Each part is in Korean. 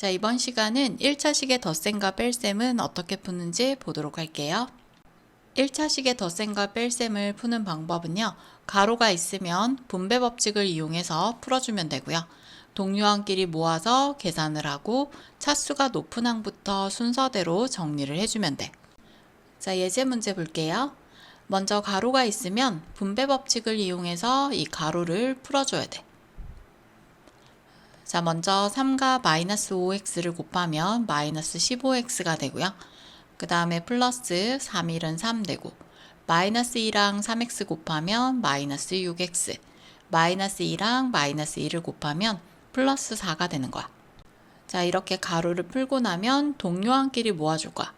자, 이번 시간은 1차식의 덧셈과 뺄셈은 어떻게 푸는지 보도록 할게요. 1차식의 덧셈과 뺄셈을 푸는 방법은요. 가로가 있으면 분배 법칙을 이용해서 풀어주면 되고요. 동료항끼리 모아서 계산을 하고 차수가 높은 항부터 순서대로 정리를 해주면 돼. 자, 예제 문제 볼게요. 먼저 가로가 있으면 분배 법칙을 이용해서 이 가로를 풀어줘야 돼. 자, 먼저 3과 마이너스 5x를 곱하면 마이너스 15x가 되고요. 그 다음에 플러스 3일은 3 되고, 마이너스 2랑 3x 곱하면 마이너스 6x, 마이너스 2랑 마이너스 2를 곱하면 플러스 4가 되는 거야. 자, 이렇게 가로를 풀고 나면 동료항끼리 모아줄 거야.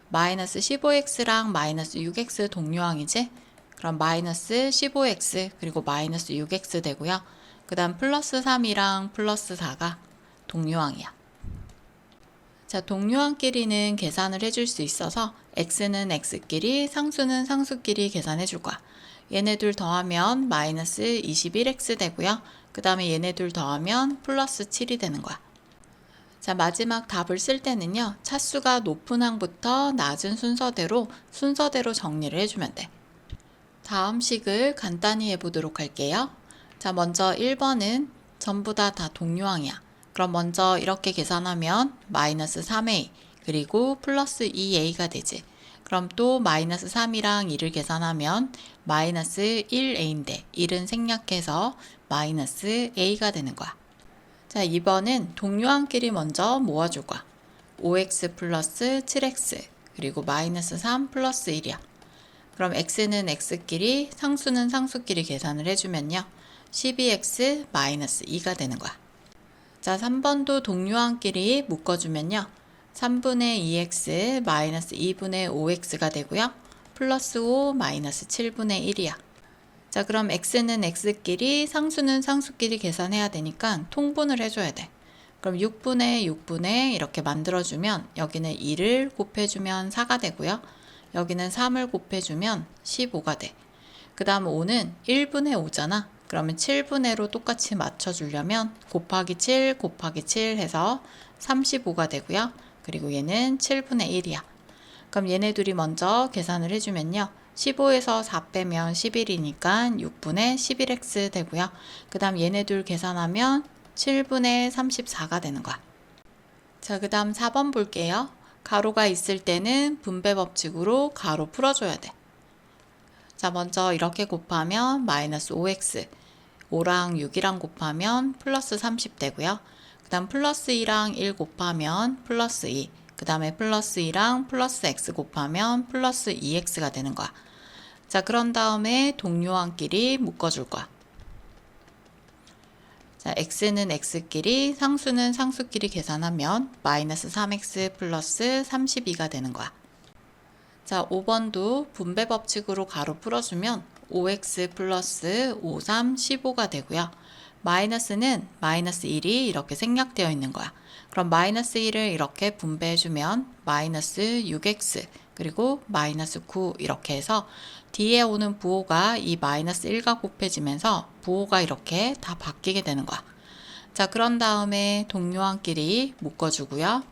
마이너스 15x랑 마이너스 6x 동료항이지? 그럼 마이너스 15x 그리고 마이너스 6x 되고요. 그 다음 플러스 3이랑 플러스 4가 동료항이야. 자, 동료항끼리는 계산을 해줄 수 있어서 x는 x끼리, 상수는 상수끼리 계산해 줄 거야. 얘네 둘 더하면 마이너스 21x 되고요. 그 다음에 얘네 둘 더하면 플러스 7이 되는 거야. 자, 마지막 답을 쓸 때는요. 차수가 높은 항부터 낮은 순서대로 정리를 해주면 돼. 다음 식을 간단히 해보도록 할게요. 자, 먼저 1번은 전부 다 동료항이야. 그럼 먼저 이렇게 계산하면 마이너스 3a 그리고 플러스 2a가 되지. 그럼 또 마이너스 3이랑 2를 계산하면 마이너스 1a인데 1은 생략해서 마이너스 a가 되는 거야. 자, 2번은 동료항끼리 먼저 모아줄 거야. 5x 플러스 7x 그리고 마이너스 3 플러스 1이야. 그럼 x는 x끼리, 상수는 상수끼리 계산을 해주면요. 12x 마이너스 2가 되는 거야. 자, 3번도 동료항끼리 묶어주면요. 3분의 2x 마이너스 2분의 5x가 되고요. 플러스 5 마이너스 7분의 1이야. 자, 그럼 x는 x끼리, 상수는 상수끼리 계산해야 되니까 통분을 해줘야 돼. 그럼 6분의 6분의 이렇게 만들어주면 여기는 2를 곱해주면 4가 되고요. 여기는 3을 곱해주면 15가 돼. 그 다음 5는 1분의 5잖아. 그러면 7분의로 똑같이 맞춰주려면 곱하기 7 곱하기 7 해서 35가 되고요. 그리고 얘는 7분의 1이야. 그럼 얘네 둘이 먼저 계산을 해주면요. 15에서 4 빼면 11이니까 6분의 11x 되고요. 그 다음 얘네 둘 계산하면 7분의 34가 되는 거야. 자, 그 다음 4번 볼게요. 가로가 있을 때는 분배 법칙으로 가로 풀어줘야 돼. 자, 먼저 이렇게 곱하면 마이너스 5x, 5랑 6이랑 곱하면 플러스 30 되고요. 그 다음 플러스 2랑 1 곱하면 플러스 2, 그 다음에 플러스 2랑 플러스 x 곱하면 플러스 2x가 되는 거야. 자, 그런 다음에 동료항끼리 묶어줄 거야. 자, x는 x끼리, 상수는 상수끼리 계산하면 마이너스 3x 플러스 32가 되는 거야. 자, 5번도 분배 법칙으로 가로 풀어주면 5x 플러스 5, 3, 15가 되고요. 마이너스는 마이너스 1이 이렇게 생략되어 있는 거야. 그럼 마이너스 1을 이렇게 분배해주면 마이너스 6x 그리고 마이너스 9 이렇게 해서 뒤에 오는 부호가 이 마이너스 1과 곱해지면서 부호가 이렇게 다 바뀌게 되는 거야. 자, 그런 다음에 동료항끼리 묶어주고요.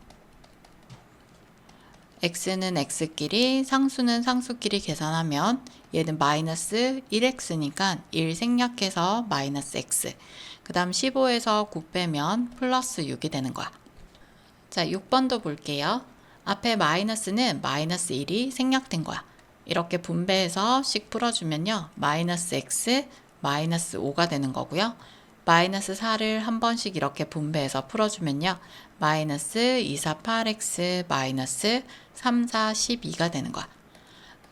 x는 x끼리, 상수는 상수끼리 계산하면 얘는 마이너스 1x니까 1 생략해서 마이너스 x. 그 다음 15에서 9 빼면 플러스 6이 되는 거야. 자, 6번도 볼게요. 앞에 마이너스는 마이너스 1이 생략된 거야. 이렇게 분배해서 씩 풀어주면요. 마이너스 x, 마이너스 5가 되는 거고요. 마이너스 4를 한 번씩 이렇게 분배해서 풀어주면요. 마이너스 2, 4, 8x, 마이너스 3, 4, 12가 되는 거야.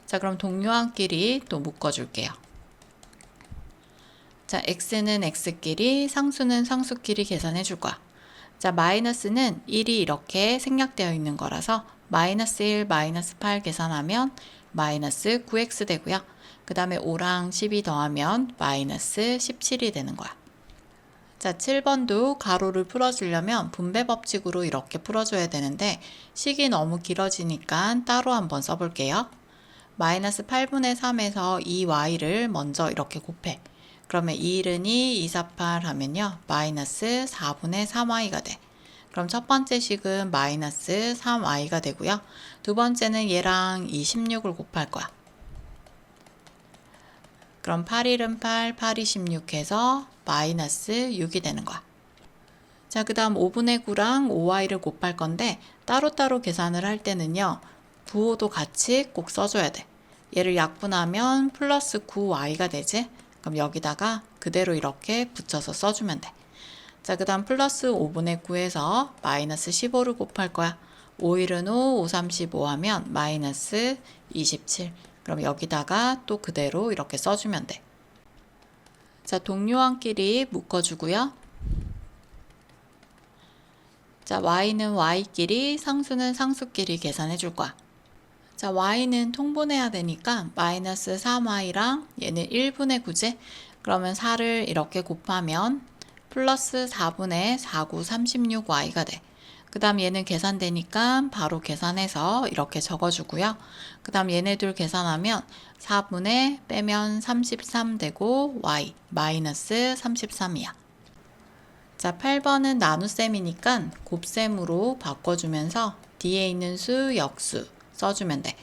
자, 그럼 동료항끼리 또 묶어줄게요. 자, x는 x끼리, 상수는 상수끼리 계산해 줄 거야. 자, 마이너스는 1이 이렇게 생략되어 있는 거라서 마이너스 1, 마이너스 8 계산하면 마이너스 9x 되고요. 그 다음에 5랑 12 더하면 마이너스 17이 되는 거야. 자, 7번도 가로를 풀어주려면 분배 법칙으로 이렇게 풀어줘야 되는데 식이 너무 길어지니까 따로 한번 써볼게요. 마이너스 8분의 3에서 2y를 먼저 이렇게 곱해. 그러면 2 1은 2, 2, 4, 8 하면요. 마이너스 4분의 3y가 돼. 그럼 첫 번째 식은 마이너스 3y가 되고요. 두 번째는 얘랑 이 16을 곱할 거야. 그럼 8일은 8, 8이 16 해서 마이너스 6이 되는 거야. 자, 그 다음 5분의 9랑 5y를 곱할 건데 따로따로 계산을 할 때는요. 부호도 같이 꼭 써줘야 돼. 얘를 약분하면 플러스 9y가 되지? 그럼 여기다가 그대로 이렇게 붙여서 써주면 돼. 자, 그 다음 플러스 5분의 9에서 마이너스 15를 곱할 거야. 5일은 5, 5, 35 하면 마이너스 27. 그럼 여기다가 또 그대로 이렇게 써주면 돼. 자, 동료항끼리 묶어주고요. 자, y는 y끼리, 상수는 상수끼리 계산해 줄 거야. 자, y는 통분해야 되니까 마이너스 3y랑 얘는 1분의 9지? 그러면 4를 이렇게 곱하면 플러스 4분의 49, 36y가 돼. 그 다음 얘는 계산되니까 바로 계산해서 이렇게 적어주고요. 그 다음 얘네들 계산하면 4분의 빼면 33 되고 y 마이너스 33이야. 자, 8번은 나눗셈이니까 곱셈으로 바꿔주면서 뒤에 있는 수, 역수 써주면 돼.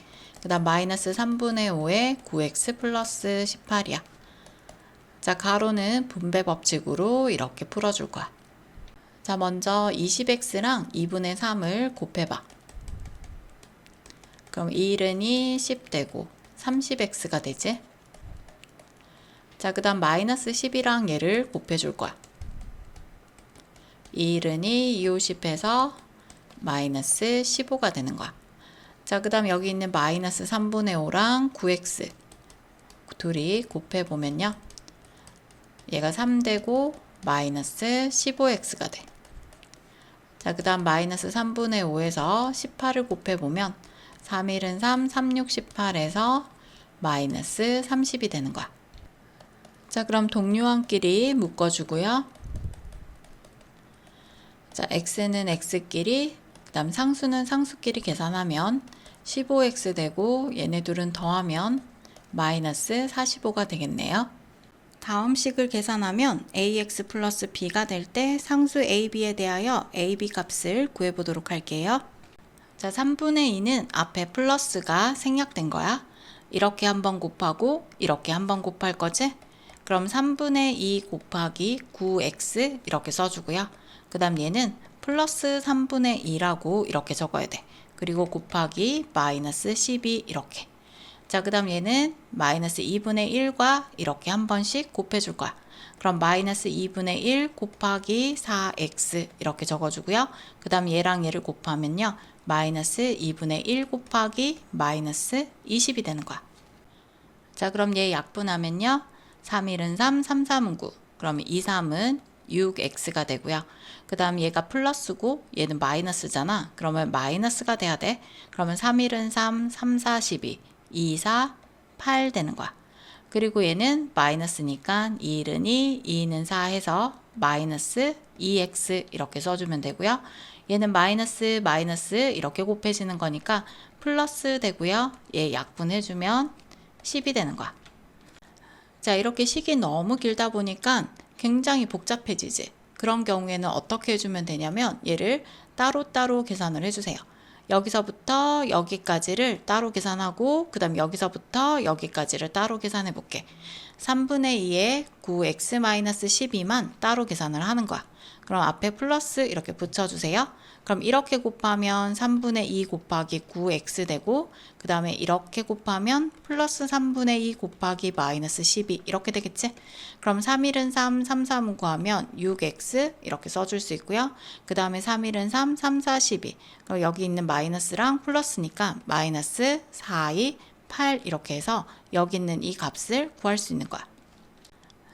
그 다음 마이너스 3분의 5에 9x 플러스 18이야. 자, 가로는 분배 법칙으로 이렇게 풀어줄 거야. 자, 먼저 20x랑 2분의 3을 곱해봐. 그럼 2일은이 10 되고 30x가 되지? 자, 그 다음 마이너스 10이랑 얘를 곱해줄 거야. 2일은이 2, 50 해서 마이너스 15가 되는 거야. 자, 그 다음 여기 있는 마이너스 3분의 5랑 9x 둘이 곱해보면요. 얘가 3 되고 마이너스 15x가 돼. 자, 그 다음 마이너스 3분의 5에서 18을 곱해보면 3일은 3, 3, 6, 18에서 마이너스 30이 되는 거야. 자, 그럼 동료항끼리 묶어주고요. 자, x는 x끼리, 그 다음 상수는 상수끼리 계산하면 15x 되고 얘네 둘은 더하면 마이너스 45가 되겠네요. 다음 식을 계산하면 ax 플러스 b가 될 때 상수 ab에 대하여 ab 값을 구해보도록 할게요. 자, 3분의 2는 앞에 플러스가 생략된 거야. 이렇게 한번 곱하고 이렇게 한번 곱할 거지? 그럼 3분의 2 곱하기 9x 이렇게 써주고요. 그 다음 얘는 플러스 3분의 2라고 이렇게 적어야 돼. 그리고 곱하기 마이너스 12 이렇게. 자, 그 다음 얘는 마이너스 2분의 1과 이렇게 한 번씩 곱해줄 거야. 그럼 마이너스 2분의 1 곱하기 4x 이렇게 적어주고요. 그 다음 얘랑 얘를 곱하면요. 마이너스 2분의 1 곱하기 마이너스 20이 되는 거야. 자, 그럼 얘 약분하면요. 3일은 3, 3, 3은 9. 그럼 2, 3은 6x가 되고요. 그 다음 얘가 플러스고 얘는 마이너스잖아. 그러면 마이너스가 돼야 돼. 그러면 3일은 3, 3, 4, 12. 2, 4, 8 되는 거야. 그리고 얘는 마이너스니까 2일은 2, 2는 4 해서 마이너스 2x 이렇게 써주면 되고요. 얘는 마이너스 마이너스 이렇게 곱해지는 거니까 플러스 되고요. 얘 약분해주면 10이 되는 거야. 자, 이렇게 식이 너무 길다 보니까 굉장히 복잡해지지. 그런 경우에는 어떻게 해주면 되냐면 얘를 따로따로 계산을 해주세요. 여기서부터 여기까지를 따로 계산하고 그 다음 여기서부터 여기까지를 따로 계산해 볼게. 3분의 2에 9x-12만 따로 계산을 하는 거야. 그럼 앞에 플러스 이렇게 붙여주세요. 그럼 이렇게 곱하면 3분의 2 곱하기 9x 되고 그 다음에 이렇게 곱하면 플러스 3분의 2 곱하기 마이너스 12 이렇게 되겠지? 그럼 3일은 3, 3, 3 구하면 6x 이렇게 써줄 수 있고요. 그 다음에 3일은 3, 3, 4, 12 그럼 여기 있는 마이너스랑 플러스니까 마이너스 4, 2, 8 이렇게 해서 여기 있는 이 값을 구할 수 있는 거야.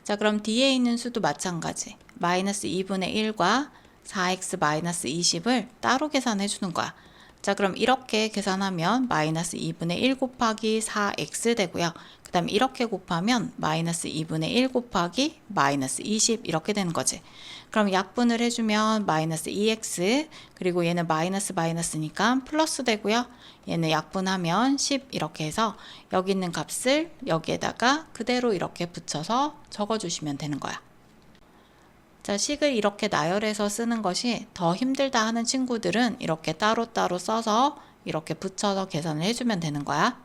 자, 그럼 뒤에 있는 수도 마찬가지. 마이너스 2분의 1과 4x 마이너스 20을 따로 계산해 주는 거야. 자, 그럼 이렇게 계산하면 마이너스 2분의 1 곱하기 4x 되고요. 그 다음 이렇게 곱하면 마이너스 2분의 1 곱하기 마이너스 20 이렇게 되는 거지. 그럼 약분을 해주면 마이너스 2x 그리고 얘는 마이너스 마이너스니까 플러스 되고요. 얘는 약분하면 10 이렇게 해서 여기 있는 값을 여기에다가 그대로 이렇게 붙여서 적어주시면 되는 거야. 자, 식을 이렇게 나열해서 쓰는 것이 더 힘들다 하는 친구들은 이렇게 따로따로 써서 이렇게 붙여서 계산을 해주면 되는 거야.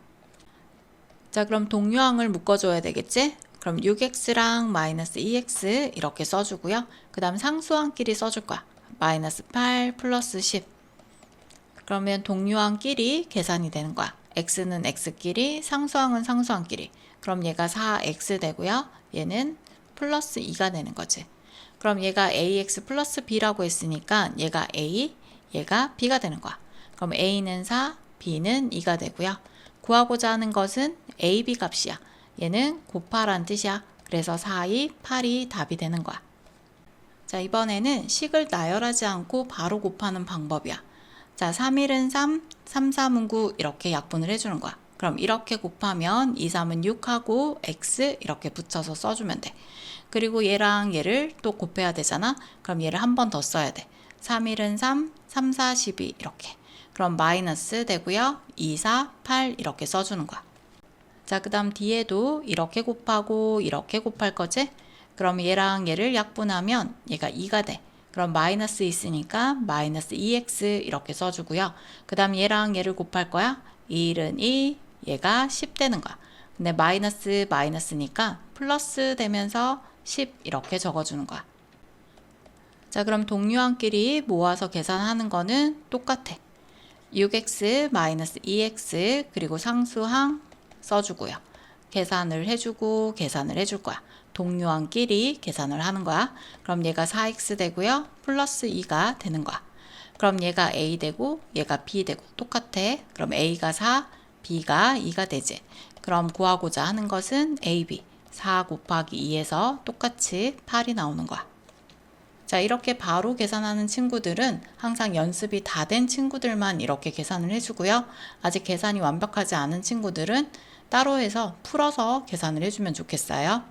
자, 그럼 동요항을 묶어줘야 되겠지? 그럼 6x랑 마이너스 2x 이렇게 써주고요. 그 다음 상수항끼리 써줄 거야. 마이너스 8 플러스 10. 그러면 동요항끼리 계산이 되는 거야. x는 x끼리, 상수항은 상수항끼리. 그럼 얘가 4x 되고요. 얘는 플러스 2가 되는 거지. 그럼 얘가 ax 플러스 b라고 했으니까 얘가 a, 얘가 b가 되는 거야. 그럼 a는 4, b는 2가 되고요. 구하고자 하는 것은 a, b 값이야. 얘는 곱하란 뜻이야. 그래서 4, 2, 8이 답이 되는 거야. 자, 이번에는 식을 나열하지 않고 바로 곱하는 방법이야. 자, 3일은 3, 3, 3은 9 이렇게 약분을 해주는 거야. 그럼 이렇게 곱하면 2, 3은 6하고 x 이렇게 붙여서 써주면 돼. 그리고 얘랑 얘를 또 곱해야 되잖아. 그럼 얘를 한 번 더 써야 돼. 3일은 3, 3, 4, 12 이렇게. 그럼 마이너스 되고요. 2, 4, 8 이렇게 써주는 거야. 자, 그 다음 뒤에도 이렇게 곱하고 이렇게 곱할 거지? 그럼 얘랑 얘를 약분하면 얘가 2가 돼. 그럼 마이너스 있으니까 마이너스 2x 이렇게 써주고요. 그 다음 얘랑 얘를 곱할 거야. 1은 2, 얘가 10 되는 거야. 근데 마이너스 마이너스니까 플러스 되면서 10 이렇게 적어주는 거야. 자, 그럼 동류항끼리 모아서 계산하는 거는 똑같아. 6x 마이너스 2x 그리고 상수항 써주고요. 계산을 해주고 계산을 해줄 거야. 동류항끼리 계산을 하는 거야. 그럼 얘가 4x 되고요. 플러스 2가 되는 거야. 그럼 얘가 a 되고 얘가 b 되고 똑같아. 그럼 a가 4, b가 2가 되지. 그럼 구하고자 하는 것은 ab 4 곱하기 2에서 똑같이 8이 나오는 거야. 자, 이렇게 바로 계산하는 친구들은 항상 연습이 다 된 친구들만 이렇게 계산을 해주고요. 아직 계산이 완벽하지 않은 친구들은 따로 해서 풀어서 계산을 해주면 좋겠어요.